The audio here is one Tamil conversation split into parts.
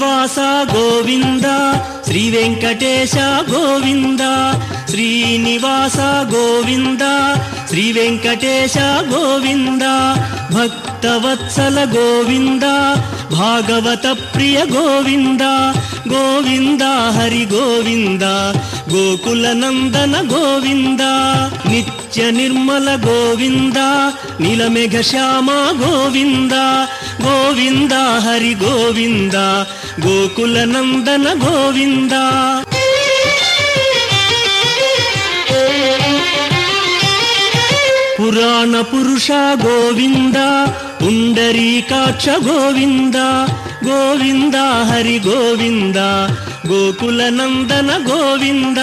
శ్రీనివాస గోవింద శ్రీ వెంకటేశ గోవింద శ్రీనివాస గోవింద శ్రీ వెంకటేశ గోవింద భక్తవత్సల గోవింద భాగవత ప్రియ గోవింద గోవింద హరి గోవింద గోకుల నందన గోవింద నిత్య నిర్మల గోవింద నీలమేఘ శ్యామ గోవింద గోవింద హరి గోవింద గోకుల నందన గోవింద పురాణ పురుష గోవింద పుండరీకాక్ష గోవింద గోవింద హరి గోవింద గోకుల నందన గోవింద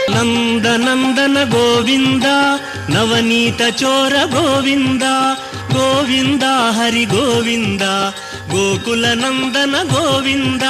నందనందన గోవింద నవనీత చోర గోవింద గోవింద హరి గోవింద గోకుల నందన గోవింద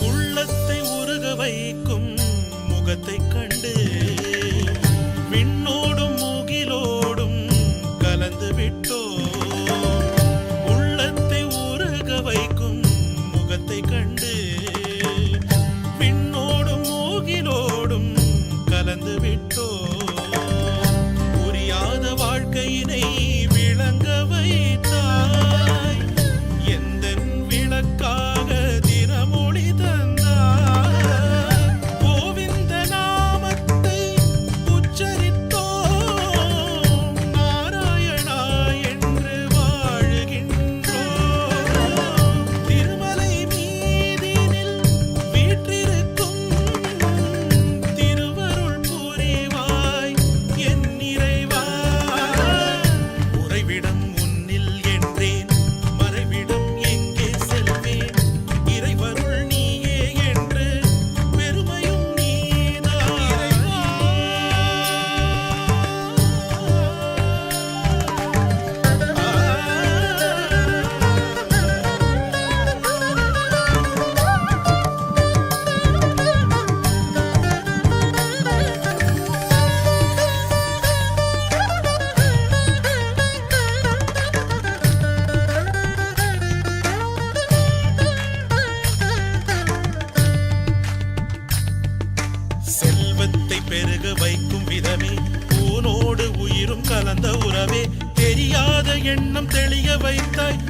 உள்ளத்தை உருக வைக்கும் முகத்தை கண்டு விண்ணோடும் முகிலோடும் கலந்து விட்டோ உள்ளத்தை உருக வைக்கும் முகத்தை கண்டு விண்ணோடும் முகிலோடும் கலந்து விட்டோ புரியாத வாழ்க்கையினை விளங்க வைத்தாய் எந்தன் விளக்காக தினமொழி தந்தாய் கோவிந்த நாமத்தை உச்சரித்தோம் நாராயணா என்று வாழுகின்றோம் திருமலை மீதினில் வீற்றிருக்கும் திருவருள் புரிவாய் என் இறைவா உறைவிடம் உன்னில் என்றேன் மறைவிடம் எங்கே செல்வேன் இறைவருள் நீயே என்று பெருமையும் நீதான் செல்வத்தை பெருக வைக்கும் விதமே ஊனோடு உயிரும் கலந்த உறவே தெரியாத எண்ணம் தெளிய வைத்தாய்